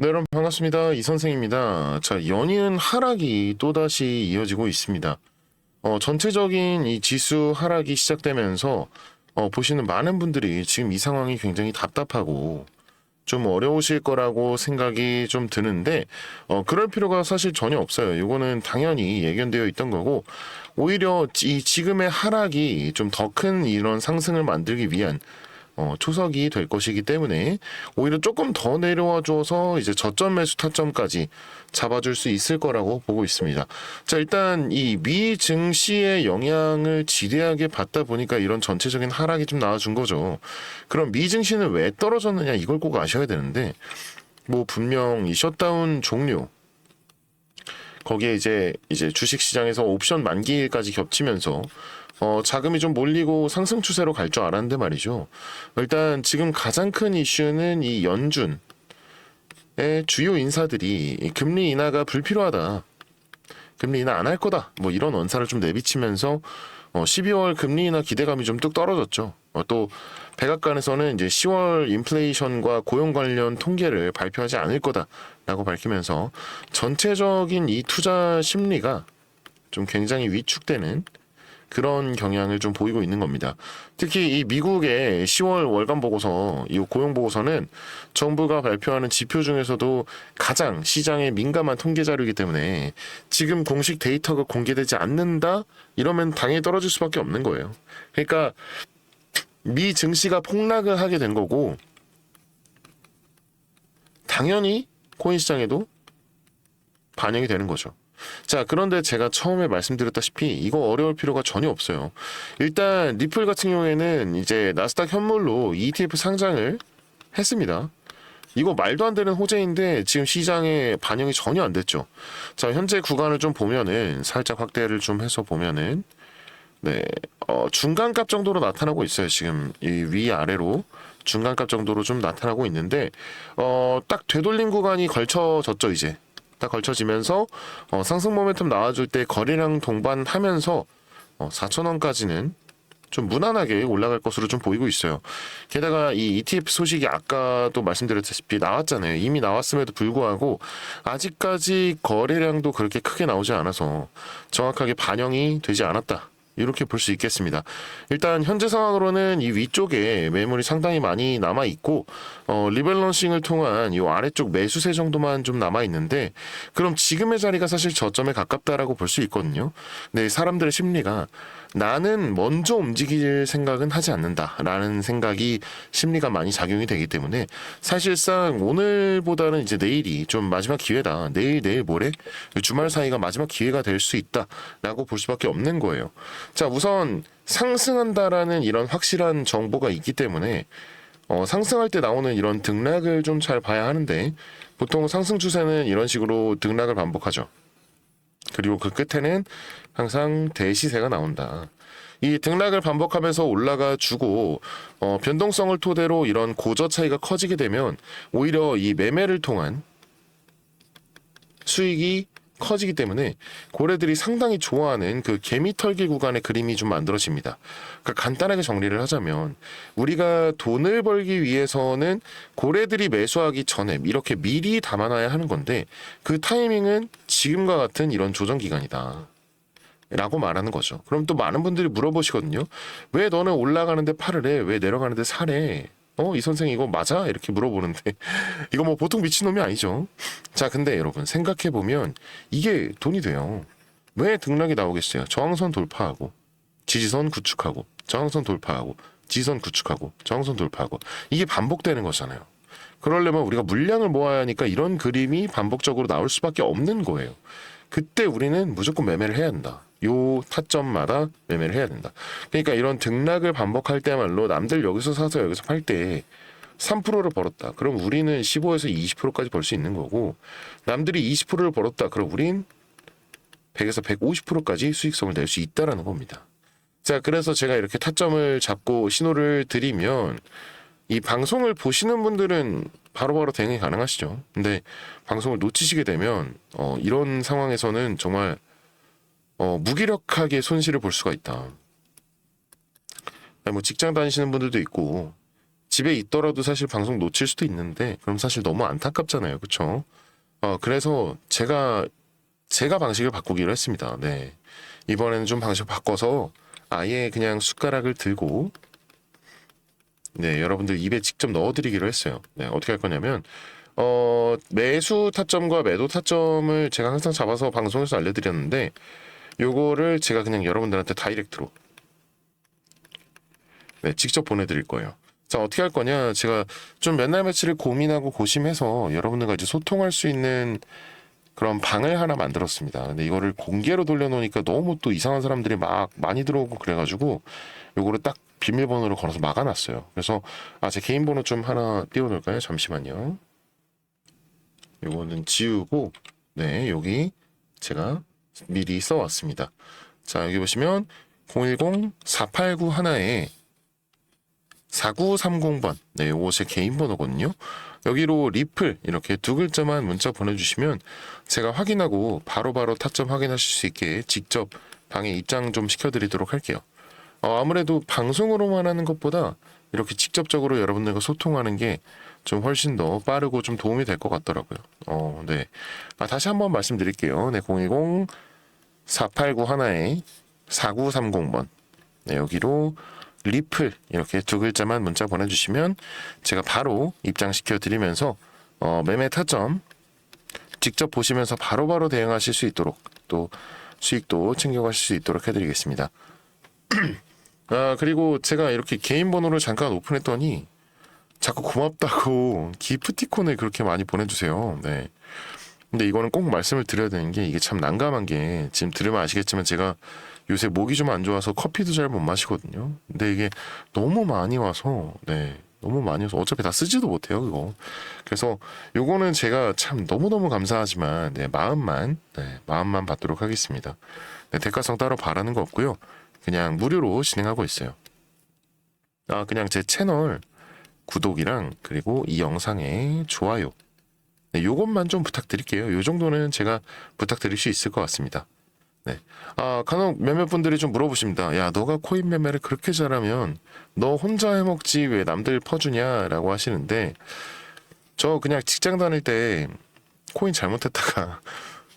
네, 여러분 반갑습니다. 이 선생입니다. 자, 연이은 하락이 또다시 이어지고 있습니다. 전체적인 이 지수 하락이 시작되면서 보시는 많은 분들이 지금 이 상황이 굉장히 답답하고 좀 어려우실 거라고 생각이 좀 드는데 그럴 필요가 사실 전혀 없어요. 이거는 당연히 예견되어 있던 거고 오히려 이 지금의 하락이 좀 더 큰 이런 상승을 만들기 위한 초석이 될 것이기 때문에 오히려 조금 더 내려와 줘서 이제 저점 매수 타점까지 잡아줄 수 있을 거라고 보고 있습니다. 자, 일단 이 미 증시의 영향을 지대하게 받다 보니까 이런 전체적인 하락이 좀 나와준 거죠. 그럼 미 증시는 왜 떨어졌느냐 이걸 꼭 아셔야 되는데 뭐 분명 이 셧다운 종료 거기에 이제 주식 시장에서 옵션 만기일까지 겹치면서 자금이 좀 몰리고 상승 추세로 갈 줄 알았는데 말이죠. 일단 지금 가장 큰 이슈는 이 연준의 주요 인사들이 이 금리 인하가 불필요하다. 금리 인하 안 할 거다. 뭐 이런 언사를 좀 내비치면서 12월 금리 인하 기대감이 좀 뚝 떨어졌죠. 또 백악관에서는 이제 10월 인플레이션과 고용 관련 통계를 발표하지 않을 거다라고 밝히면서 전체적인 이 투자 심리가 좀 굉장히 위축되는 그런 경향을 좀 보이고 있는 겁니다. 특히 이 미국의 10월 월간 보고서, 이 고용 보고서는 정부가 발표하는 지표 중에서도 가장 시장에 민감한 통계 자료이기 때문에 지금 공식 데이터가 공개되지 않는다 이러면 당연히 떨어질 수밖에 없는 거예요. 그러니까 미 증시가 폭락을 하게 된 거고 당연히 코인 시장에도 반영이 되는 거죠. 자, 그런데 제가 처음에 말씀드렸다시피 이거 어려울 필요가 전혀 없어요. 일단 리플 같은 경우에는 이제 나스닥 현물로 ETF 상장을 했습니다. 이거 말도 안 되는 호재인데 지금 시장에 반영이 전혀 안 됐죠. 자, 현재 구간을 좀 보면은 살짝 확대를 좀 해서 보면은 네, 중간값 정도로 나타나고 있어요. 지금 이 위아래로 중간값 정도로 좀 나타나고 있는데 딱 되돌림 구간이 걸쳐졌죠, 이제. 딱 걸쳐지면서 상승 모멘텀 나와줄 때 거래량 동반하면서 4,000원까지는 좀 무난하게 올라갈 것으로 좀 보이고 있어요. 게다가 이 ETF 소식이 아까도 말씀드렸다시피 나왔잖아요. 이미 나왔음에도 불구하고 아직까지 거래량도 그렇게 크게 나오지 않아서 정확하게 반영이 되지 않았다. 이렇게 볼 수 있겠습니다. 일단 현재 상황으로는 이 위쪽에 매물이 상당히 많이 남아 있고 리밸런싱을 통한 이 아래쪽 매수세 정도만 좀 남아 있는데 그럼 지금의 자리가 사실 저점에 가깝다라고 볼 수 있거든요. 네, 사람들의 심리가 나는 먼저 움직일 생각은 하지 않는다라는 생각이 심리가 많이 작용이 되기 때문에 사실상 오늘보다는 이제 내일이 좀 마지막 기회다. 내일 모레 주말 사이가 마지막 기회가 될 수 있다라고 볼 수밖에 없는 거예요. 자, 우선 상승한다라는 이런 확실한 정보가 있기 때문에 상승할 때 나오는 이런 등락을 좀 잘 봐야 하는데 보통 상승 추세는 이런 식으로 등락을 반복하죠. 그리고 그 끝에는 항상 대시세가 나온다. 이 등락을 반복하면서 올라가 주고 변동성을 토대로 이런 고저 차이가 커지게 되면 오히려 이 매매를 통한 수익이 커지기 때문에 고래들이 상당히 좋아하는 그 개미털기 구간의 그림이 좀 만들어집니다. 그러니까 간단하게 정리를 하자면 우리가 돈을 벌기 위해서는 고래들이 매수하기 전에 이렇게 미리 담아놔야 하는 건데 그 타이밍은 지금과 같은 이런 조정 기간이다. 라고 말하는 거죠. 그럼 또 많은 분들이 물어보시거든요. 왜 너는 올라가는데 팔을 해? 왜 내려가는데 사래? 이 선생 이거 맞아? 이렇게 물어보는데 이거 뭐 보통 미친놈이 아니죠. 자, 근데 여러분 생각해보면 이게 돈이 돼요. 왜 등락이 나오겠어요? 저항선 돌파하고 지지선 구축하고 저항선 돌파하고 지지선 구축하고 저항선 돌파하고 이게 반복되는 거잖아요. 그러려면 우리가 물량을 모아야 하니까 이런 그림이 반복적으로 나올 수밖에 없는 거예요. 그때 우리는 무조건 매매를 해야 한다. 요 타점마다 매매를 해야 된다. 그러니까 이런 등락을 반복할 때야말로 남들 여기서 사서 여기서 팔 때 3%를 벌었다. 그럼 우리는 15에서 20%까지 벌 수 있는 거고 남들이 20%를 벌었다. 그럼 우린 100에서 150%까지 수익성을 낼 수 있다라는 겁니다. 자, 그래서 제가 이렇게 타점을 잡고 신호를 드리면 이 방송을 보시는 분들은 바로바로 대응이 가능하시죠. 근데 방송을 놓치시게 되면 이런 상황에서는 정말 무기력하게 손실을 볼 수가 있다. 아니, 뭐 직장 다니시는 분들도 있고 집에 있더라도 사실 방송 놓칠 수도 있는데 그럼 사실 너무 안타깝잖아요. 그렇죠? 그래서 제가 방식을 바꾸기로 했습니다. 네. 이번에는 좀 방식을 바꿔서 아예 그냥 숟가락을 들고 네, 여러분들 입에 직접 넣어드리기로 했어요. 네, 어떻게 할 거냐면 매수 타점과 매도 타점을 제가 항상 잡아서 방송에서 알려드렸는데 요거를 제가 그냥 여러분들한테 다이렉트로 네, 직접 보내드릴 거예요. 자, 어떻게 할 거냐? 제가 좀 맨날 며칠을 고민하고 고심해서 여러분들과 이제 소통할 수 있는 그런 방을 하나 만들었습니다. 근데 이거를 공개로 돌려놓으니까 너무 또 이상한 사람들이 막 많이 들어오고 그래가지고 요거를 딱 비밀번호를 걸어서 막아놨어요. 그래서 제 개인 번호 좀 하나 띄워놓을까요? 잠시만요. 요거는 지우고 네, 여기 제가 미리 써왔습니다. 자, 여기 보시면 010-4891에 4930번. 네, 요거 제 개인 번호거든요. 여기로 리플 이렇게 두 글자만 문자 보내주시면 제가 확인하고 바로바로 타점 확인하실 수 있게 직접 방에 입장 좀 시켜드리도록 할게요. 아무래도 방송으로만 하는 것보다 이렇게 직접적으로 여러분들과 소통하는 게 좀 훨씬 더 빠르고 좀 도움이 될 것 같더라고요. 네. 다시 한번 말씀드릴게요. 네, 010-4891에 4930번. 네, 여기로 리플 이렇게 두 글자만 문자 보내주시면 제가 바로 입장시켜 드리면서 매매 타점 직접 보시면서 바로바로 대응하실 수 있도록 또 수익도 챙겨가실 수 있도록 해드리겠습니다. 그리고 제가 이렇게 개인 번호를 잠깐 오픈했더니 자꾸 고맙다고 기프티콘을 그렇게 많이 보내주세요. 네. 근데 이거는 꼭 말씀을 드려야 되는 게 이게 참 난감한 게 지금 들으면 아시겠지만 제가 요새 목이 좀 안 좋아서 커피도 잘 못 마시거든요. 근데 이게 너무 많이 와서 너무 많이 와서 어차피 다 쓰지도 못해요, 그거. 그래서 요거는 제가 참 너무너무 감사하지만 마음만 받도록 하겠습니다. 대가성 따로 바라는 거 없고요. 그냥 무료로 진행하고 있어요. 그냥 제 채널 구독이랑 그리고 이 영상의 좋아요 요것만 좀 부탁드릴게요. 요 정도는 제가 부탁드릴 수 있을 것 같습니다. 네. 간혹 몇몇 분들이 좀 물어보십니다. 야, 너가 코인 매매를 그렇게 잘하면 너 혼자 해먹지 왜 남들 퍼주냐라고 하시는데 저 그냥 직장 다닐 때 코인 잘못했다가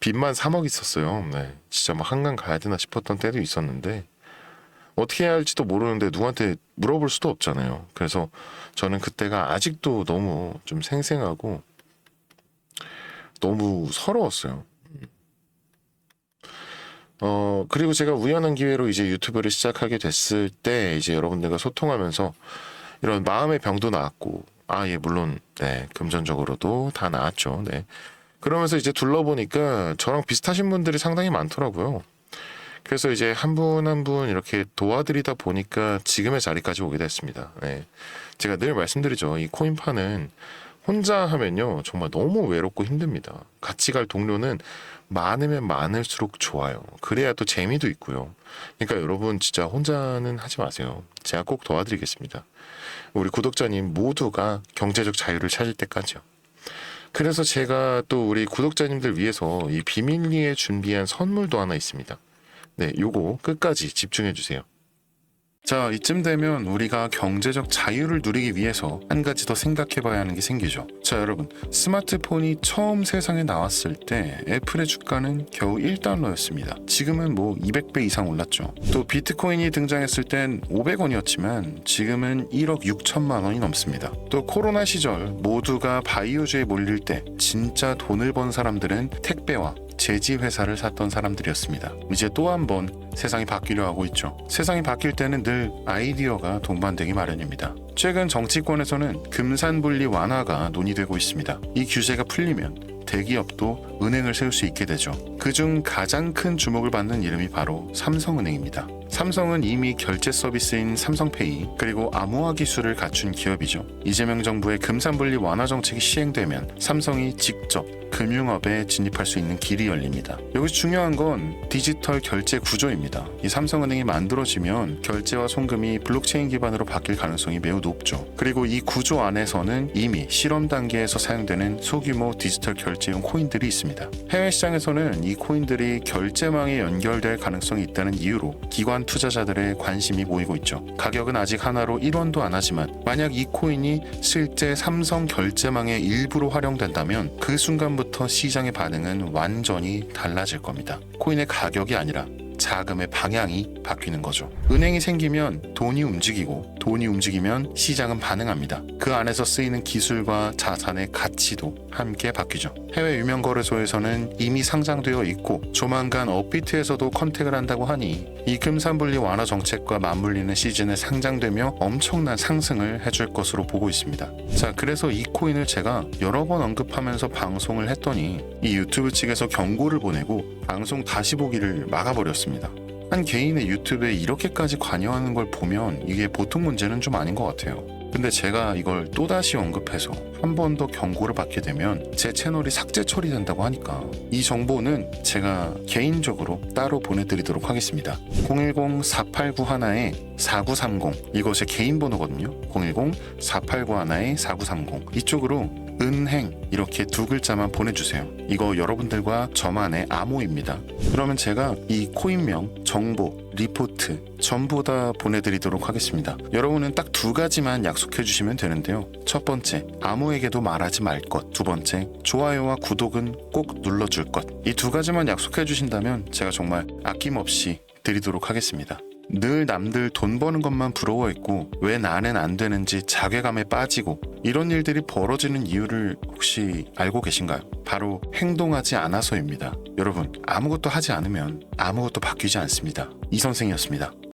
빚만 3억 있었어요. 네. 진짜 막 한강 가야 되나 싶었던 때도 있었는데 어떻게 해야 할지도 모르는데 누구한테 물어볼 수도 없잖아요. 그래서 저는 그때가 아직도 너무 좀 생생하고 너무 서러웠어요. 그리고 제가 우연한 기회로 이제 유튜브를 시작하게 됐을 때 이제 여러분들과 소통하면서 이런 마음의 병도 나았고 물론 금전적으로도 다 나았죠. 네. 그러면서 이제 둘러보니까 저랑 비슷하신 분들이 상당히 많더라고요. 그래서 이제 한 분 한 분 이렇게 도와드리다 보니까 지금의 자리까지 오게 됐습니다. 네. 제가 늘 말씀드리죠. 이 코인파는 혼자 하면요 정말 너무 외롭고 힘듭니다. 같이 갈 동료는 많으면 많을수록 좋아요. 그래야 또 재미도 있고요. 그러니까 여러분 진짜 혼자는 하지 마세요. 제가 꼭 도와드리겠습니다. 우리 구독자님 모두가 경제적 자유를 찾을 때까지요. 그래서 제가 또 우리 구독자님들 위해서 이 비밀리에 준비한 선물도 하나 있습니다. 네, 요거 끝까지 집중해 주세요. 자, 이쯤 되면 우리가 경제적 자유를 누리기 위해서 한 가지 더 생각해 봐야 하는 게 생기죠. 자, 여러분, 스마트폰이 처음 세상에 나왔을 때 애플의 주가는 겨우 1달러였습니다. 지금은 뭐 200배 이상 올랐죠. 또 비트코인이 등장했을 땐 500원이었지만 지금은 1억 6천만 원이 넘습니다. 또 코로나 시절 모두가 바이오주에 몰릴 때 진짜 돈을 번 사람들은 택배와 제지 회사를 샀던 사람들이었습니다. 이제 또 한 번 세상이 바뀌려 하고 있죠. 세상이 바뀔 때는 늘 아이디어가 동반되기 마련입니다. 최근 정치권에서는 금산분리 완화가 논의되고 있습니다. 이 규제가 풀리면 대기업도 은행을 세울 수 있게 되죠. 그중 가장 큰 주목을 받는 이름이 바로 삼성은행입니다. 삼성은 이미 결제 서비스인 삼성페이 그리고 암호화 기술을 갖춘 기업이죠. 이재명 정부의 금산분리 완화 정책이 시행되면 삼성이 직접 금융업에 진입할 수 있는 길이 열립니다. 여기서 중요한 건 디지털 결제 구조입니다. 이 삼성은행이 만들어지면 결제와 송금이 블록체인 기반으로 바뀔 가능성이 매우 높죠. 그리고 이 구조 안에서는 이미 실험 단계에서 사용되는 소규모 디지털 결제용 코인들이 있습니다. 해외 시장에서는 이 코인들이 결제망에 연결될 가능성이 있다는 이유로 기관 일반 투자자들의 관심이 모이고 있죠. 가격은 아직 하나로 1원도 안 하지만 만약 이 코인이 실제 삼성 결제망의 일부로 활용된다면 그 순간부터 시장의 반응은 완전히 달라질 겁니다. 코인의 가격이 아니라 자금의 방향이 바뀌는 거죠. 은행이 생기면 돈이 움직이고 돈이 움직이면 시장은 반응합니다. 그 안에서 쓰이는 기술과 자산의 가치도 함께 바뀌죠. 해외 유명 거래소에서는 이미 상장되어 있고 조만간 업비트에서도 컨택을 한다고 하니 이 금산분리 완화 정책과 맞물리는 시즌에 상장되며 엄청난 상승을 해줄 것으로 보고 있습니다. 자, 그래서 이 코인을 제가 여러 번 언급하면서 방송을 했더니 이 유튜브 측에서 경고를 보내고 방송 다시 보기를 막아버렸습니다. 한 개인의 유튜브에 이렇게까지 관여하는 걸 보면 이게 보통 문제는 좀 아닌 것 같아요. 근데 제가 이걸 또다시 언급해서 한 번 더 경고를 받게 되면 제 채널이 삭제 처리된다고 하니까 이 정보는 제가 개인적으로 따로 보내드리도록 하겠습니다. 010-4891-4930 이거 제 개인 번호거든요. 010-4891-4930 이쪽으로 은행 이렇게 두 글자만 보내주세요. 이거 여러분들과 저만의 암호입니다. 그러면 제가 이 코인명, 정보, 리포트 전부 다 보내드리도록 하겠습니다. 여러분은 딱 두 가지만 약속해 주시면 되는데요. 첫 번째, 아무에게도 말하지 말 것. 두 번째, 좋아요와 구독은 꼭 눌러줄 것. 이 두 가지만 약속해 주신다면 제가 정말 아낌없이 드리도록 하겠습니다. 늘 남들 돈 버는 것만 부러워했고 왜 나는 안 되는지 자괴감에 빠지고 이런 일들이 벌어지는 이유를 혹시 알고 계신가요? 바로 행동하지 않아서입니다. 여러분, 아무것도 하지 않으면 아무것도 바뀌지 않습니다. 이 선생이었습니다.